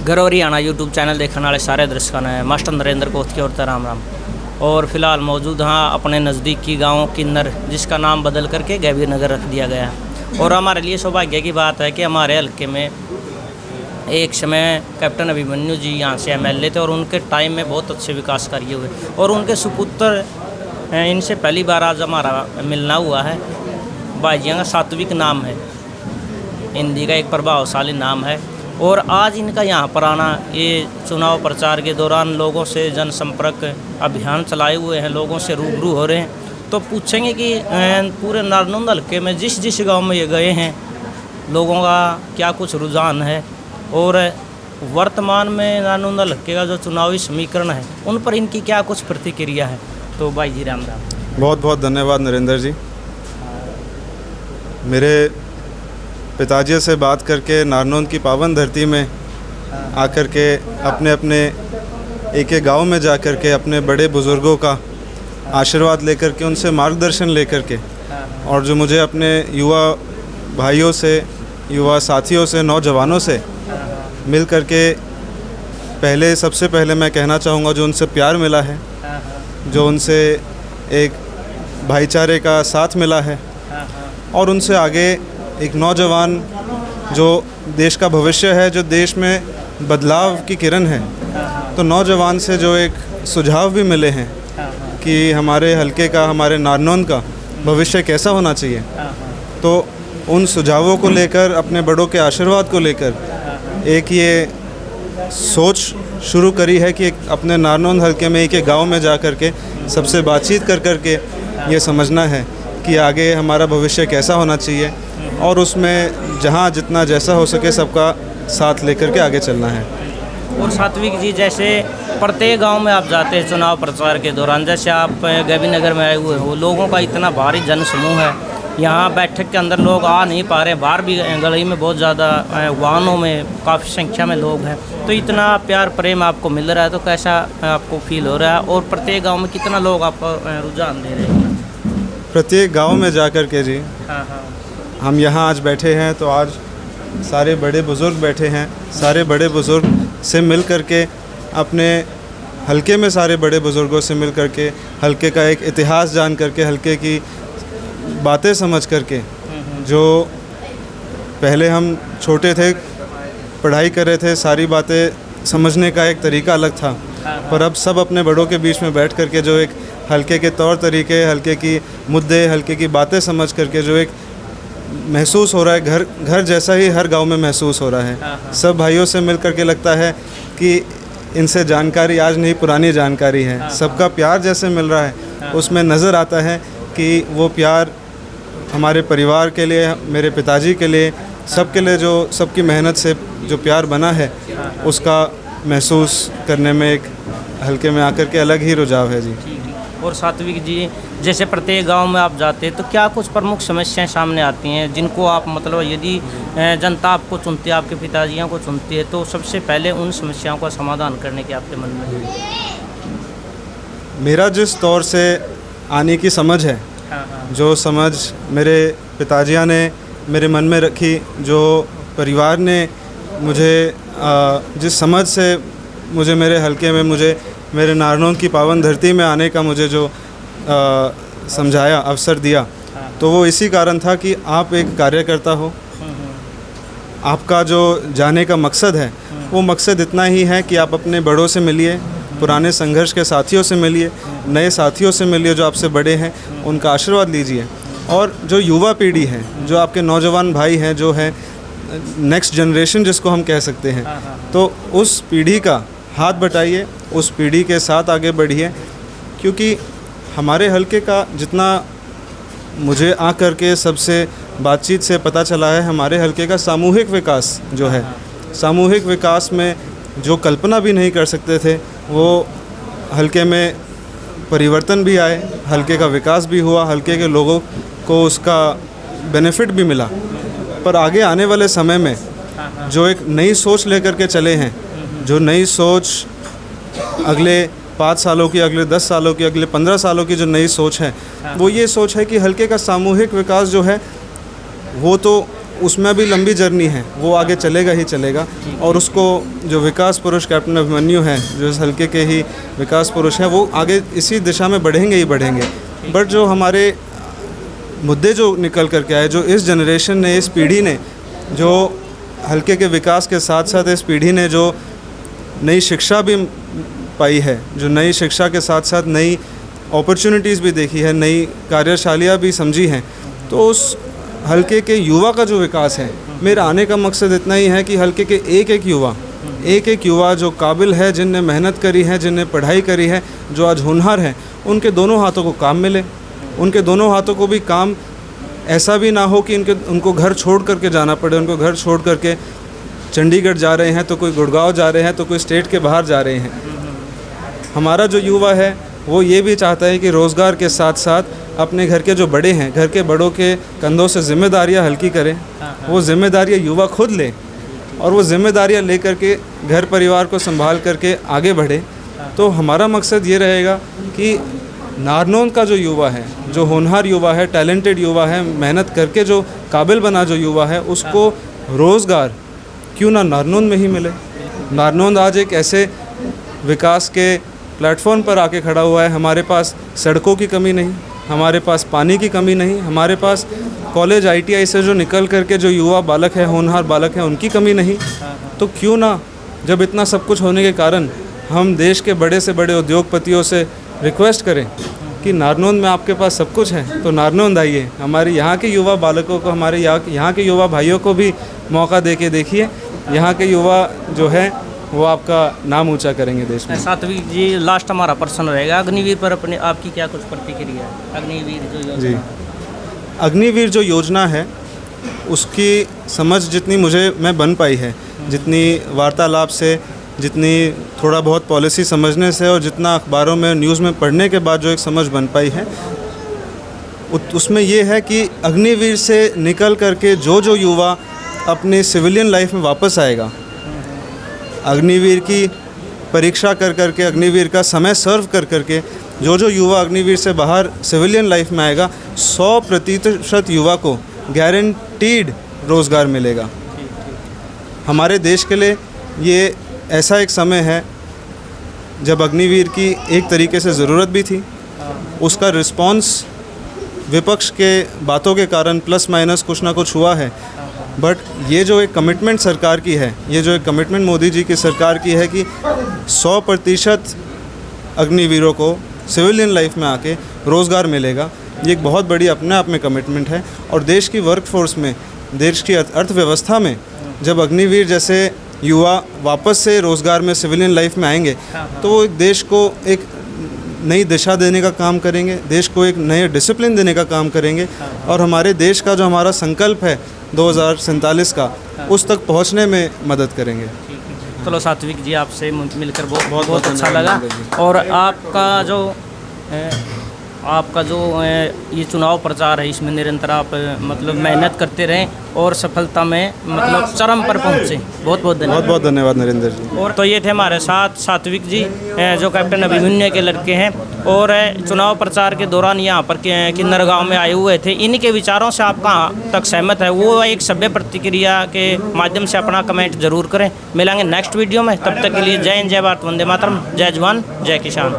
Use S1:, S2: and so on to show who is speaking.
S1: घर Haryana YouTube channel देखने वाले सारे दर्शकों ने मास्टर नरेंद्र कोथ की ओर से राम राम। और फिलहाल मौजूद हाँ अपने नज़दीकी गांव किन्नर, जिसका नाम बदल करके गैबीर नगर रख दिया गया है। और हमारे लिए सौभाग्य की बात है कि हमारे हल्के में एक समय कैप्टन अभिमन्यु जी यहाँ से MLA थे और उनके टाइम में बहुत अच्छे विकास कार्य हुए और उनके सुपुत्र इनसे पहली बार आज हमारा मिलना हुआ है। भाईजियों का सात्विक नाम है, हिंदी का एक प्रभावशाली नाम है। और आज इनका यहाँ पर आना, ये चुनाव प्रचार के दौरान लोगों से जनसंपर्क अभियान चलाए हुए हैं, लोगों से रूबरू हो रहे हैं। तो पूछेंगे कि पूरे नारनौंद हल्के में जिस जिस गांव में ये गए हैं लोगों का क्या कुछ रुझान है और वर्तमान में नारनौंद हल्के का जो चुनावी समीकरण है उन पर इनकी क्या कुछ प्रतिक्रिया है। तो भाई जी राम राम।
S2: बहुत बहुत धन्यवाद नरेंद्र जी। मेरे पिताजी से बात करके नारनौंद की पावन धरती में आकर के अपने अपने एक एक गांव में जा कर के अपने बड़े बुज़ुर्गों का आशीर्वाद लेकर के, उनसे मार्गदर्शन लेकर के, और जो मुझे अपने युवा भाइयों से, युवा साथियों से, नौजवानों से मिल कर के सबसे पहले मैं कहना चाहूँगा जो उनसे प्यार मिला है, जो उनसे एक भाईचारे का साथ मिला है और उनसे आगे एक नौजवान जो देश का भविष्य है, जो देश में बदलाव की किरण है, तो नौजवान से जो एक सुझाव भी मिले हैं कि हमारे हल्के का, हमारे नारनौंद का भविष्य कैसा होना चाहिए। तो उन सुझावों को लेकर, अपने बड़ों के आशीर्वाद को लेकर एक ये सोच शुरू करी है कि अपने नारनौंद हल्के में एक गांव में जा कर के सबसे बातचीत कर के ये समझना है कि आगे हमारा भविष्य कैसा होना चाहिए और उसमें जहाँ जितना जैसा हो सके सबका साथ लेकर के आगे चलना है।
S1: और सात्विक जी, जैसे प्रत्येक गांव में आप जाते हैं चुनाव प्रचार के दौरान, जैसे आप गैबीर नगर में आए हुए हो, लोगों का इतना भारी जन समूह है, यहाँ बैठक के अंदर लोग आ नहीं पा रहे, बाहर भी गली में बहुत ज़्यादा वाहनों में काफ़ी संख्या में लोग हैं, तो इतना प्यार प्रेम आपको मिल रहा है, तो कैसा आपको फील हो रहा है और प्रत्येक गाँव में कितना लोग आपको रुझान दे रहे हैं?
S2: प्रत्येक गाँव में जा कर के जी, हम यहाँ आज बैठे हैं तो आज सारे बड़े बुज़ुर्ग बैठे हैं, सारे बड़े बुज़ुर्ग से मिल कर के, अपने हल्के में सारे बड़े बुज़ुर्गों से मिल कर के, हल्के का एक इतिहास जान कर के, हल्के की बातें समझ कर के, जो पहले हम छोटे थे, पढ़ाई कर रहे थे, सारी बातें समझने का एक तरीका अलग था, पर अब सब अपने बड़ों के बीच में बैठ कर के जो एक हल्के के तौर तरीके, हल्के की मुद्दे, हल्के की बातें समझ कर के जो एक महसूस हो रहा है, घर जैसा ही हर गांव में महसूस हो रहा है। सब भाइयों से मिल कर के लगता है कि इनसे जानकारी आज नहीं, पुरानी जानकारी है। सबका प्यार जैसे मिल रहा है, उसमें नज़र आता है कि वो प्यार हमारे परिवार के लिए, मेरे पिताजी के लिए, सबके लिए, जो सबकी मेहनत से जो प्यार बना है, उसका महसूस करने में एक हल्के में आकर के अलग ही रुझाव है जी।
S1: और सात्विक जी, जैसे प्रत्येक गांव में आप जाते हैं तो क्या कुछ प्रमुख समस्याएं सामने आती हैं जिनको आप, मतलब यदि जनता आपको चुनती है, आपके पिताजियों को चुनती है, तो सबसे पहले उन समस्याओं का समाधान करने की आपके मन में है?
S2: मेरा जिस तौर से आने की समझ है, जो समझ मेरे पिताजियाँ ने मेरे मन में रखी, जो परिवार ने मुझे जिस समझ से मुझे मेरे हल्के में, मुझे मेरे नारनौंद की पावन धरती में आने का मुझे जो समझाया, अवसर दिया, तो वो इसी कारण था कि आप एक कार्यकर्ता हो, आपका जो जाने का मकसद है वो मकसद इतना ही है कि आप अपने बड़ों से मिलिए, पुराने संघर्ष के साथियों से मिलिए, नए साथियों से मिलिए जो आपसे बड़े हैं, उनका आशीर्वाद लीजिए, और जो युवा पीढ़ी है, जो आपके नौजवान भाई हैं, जो है नेक्स्ट जनरेशन जिसको हम कह सकते हैं, तो उस पीढ़ी का हाथ बटाइए, उस पीढ़ी के साथ आगे बढ़िए, क्योंकि हमारे हल्के का जितना मुझे आकर के सबसे बातचीत से पता चला है, हमारे हल्के का सामूहिक विकास जो है, सामूहिक विकास में जो कल्पना भी नहीं कर सकते थे, वो हल्के में परिवर्तन भी आए, हल्के का विकास भी हुआ, हल्के के लोगों को उसका बेनिफिट भी मिला। पर आगे आने वाले समय में जो एक नई सोच लेकर के चले हैं, जो नई सोच अगले 5 सालों की, अगले 10 सालों की, अगले 15 सालों की जो नई सोच है, वो ये सोच है कि हल्के का सामूहिक विकास जो है वो तो उसमें भी लंबी जर्नी है, वो आगे चलेगा ही चलेगा। और उसको जो विकास पुरुष कैप्टन अभिमन्यु हैं, जो इस हल्के के ही विकास पुरुष हैं, वो आगे इसी दिशा में बढ़ेंगे ही बढ़ेंगे। बट जो हमारे मुद्दे जो निकल करके आए, जो इस जनरेशन ने, इस पीढ़ी ने, जो हल्के के विकास के साथ साथ इस पीढ़ी ने जो नई शिक्षा भी पाई है, जो नई शिक्षा के साथ साथ नई अपॉर्चुनिटीज़ भी देखी है, नई कार्यशालियाँ भी समझी हैं, तो उस हल्के के युवा का जो विकास है, मेरा आने का मकसद इतना ही है कि हल्के के एक एक युवा जो काबिल है, जिनने मेहनत करी है, जिनने पढ़ाई करी है, जो आज होनहार हैं, उनके दोनों हाथों को काम मिले। उनके दोनों हाथों को भी काम ऐसा भी ना हो कि उनको घर छोड़ करके जाना पड़े। उनको घर छोड़ करके चंडीगढ़ जा रहे हैं, तो कोई गुड़गांव जा रहे हैं, तो कोई स्टेट के बाहर जा रहे हैं। हमारा जो युवा है वो ये भी चाहता है कि रोज़गार के साथ साथ अपने घर के जो बड़े हैं, घर के बड़ों के कंधों से जिम्मेदारियां हल्की करें। वो जिम्मेदारियां युवा खुद ले और वो जिम्मेदारियां ले करके घर परिवार को संभाल करके आगे बढ़े। तो हमारा मकसद ये रहेगा कि नारनौंद का जो युवा है, जो होनहार युवा है, टैलेंटेड युवा है, मेहनत करके जो काबिल बना जो युवा है, उसको रोज़गार क्यों ना नारनौंद में ही मिले। नारनौंद आज एक ऐसे विकास के प्लेटफॉर्म पर आके खड़ा हुआ है। हमारे पास सड़कों की कमी नहीं, हमारे पास पानी की कमी नहीं, हमारे पास कॉलेज ITI से जो निकल करके जो युवा बालक है, होनहार बालक है, उनकी कमी नहीं। तो क्यों ना, जब इतना सब कुछ होने के कारण हम देश के बड़े से बड़े उद्योगपतियों से रिक्वेस्ट करें कि नारनौंद में आपके पास सब कुछ है, तो नारनौंद आइए। हमारे यहाँ के युवा बालकों को, हमारे यहाँ के युवा भाइयों को भी मौका दे के देखिए। यहाँ के युवा जो है वो आपका नाम ऊंचा करेंगे देश में।
S1: सात्विक जी, लास्ट हमारा प्रश्न रहेगा, अग्निवीर पर अपने आपकी क्या कुछ प्रतिक्रिया है? अग्निवीर जो योजना
S2: जी, अग्निवीर जो योजना है उसकी समझ जितनी मैं बन पाई है, जितनी वार्तालाप से, जितनी थोड़ा बहुत पॉलिसी समझने से और जितना अखबारों में, न्यूज़ में पढ़ने के बाद जो एक समझ बन पाई है, उसमें ये है कि अग्निवीर से निकल करके जो युवा अपनी सिविलियन लाइफ में वापस आएगा, अग्निवीर की परीक्षा कर करके, अग्निवीर का समय सर्व कर करके जो युवा अग्निवीर से बाहर सिविलियन लाइफ में आएगा, 100% युवा को गारंटीड रोज़गार मिलेगा। हमारे देश के लिए ये ऐसा एक समय है जब अग्निवीर की एक तरीके से ज़रूरत भी थी। उसका रिस्पॉन्स विपक्ष के बातों के कारण प्लस माइनस कुछ ना कुछ हुआ है, बट ये जो एक कमिटमेंट सरकार की है, ये जो एक कमिटमेंट मोदी जी की सरकार की है कि 100% अग्निवीरों को सिविलियन लाइफ में आके रोज़गार मिलेगा, ये एक बहुत बड़ी अपने आप में कमिटमेंट है। और देश की वर्कफोर्स में, देश की अर्थव्यवस्था में जब अग्निवीर जैसे युवा वापस से रोज़गार में, सिविलियन लाइफ में आएंगे, तो वो एक देश को एक नई दिशा देने का काम करेंगे, देश को एक नए डिसिप्लिन देने का काम करेंगे, और हमारे देश का जो हमारा संकल्प है 2047 का, उस तक पहुंचने में मदद करेंगे।
S1: चलो सात्विक जी, आपसे मिलकर बहुत अच्छा लगा। और आपका जो ये चुनाव प्रचार है, इसमें निरंतर आप मतलब मेहनत करते रहें और सफलता में मतलब चरम पर पहुँचे। बहुत बहुत धन्यवाद
S2: नरेंद्र जी।
S1: और तो ये थे हमारे साथ सात्विक जी, जो कैप्टन अभिमन्यु के लड़के हैं और चुनाव प्रचार के दौरान यहाँ पर किन्नर गांव में आए हुए थे। इन्हीं के विचारों से आप कहाँ तक सहमत है, वो एक सभ्य प्रतिक्रिया के माध्यम से अपना कमेंट जरूर करें। मिलेंगे नेक्स्ट वीडियो में, तब तक के लिए जय हिंद, जय भारत, वंदे मातरम, जय जवान, जय किसान।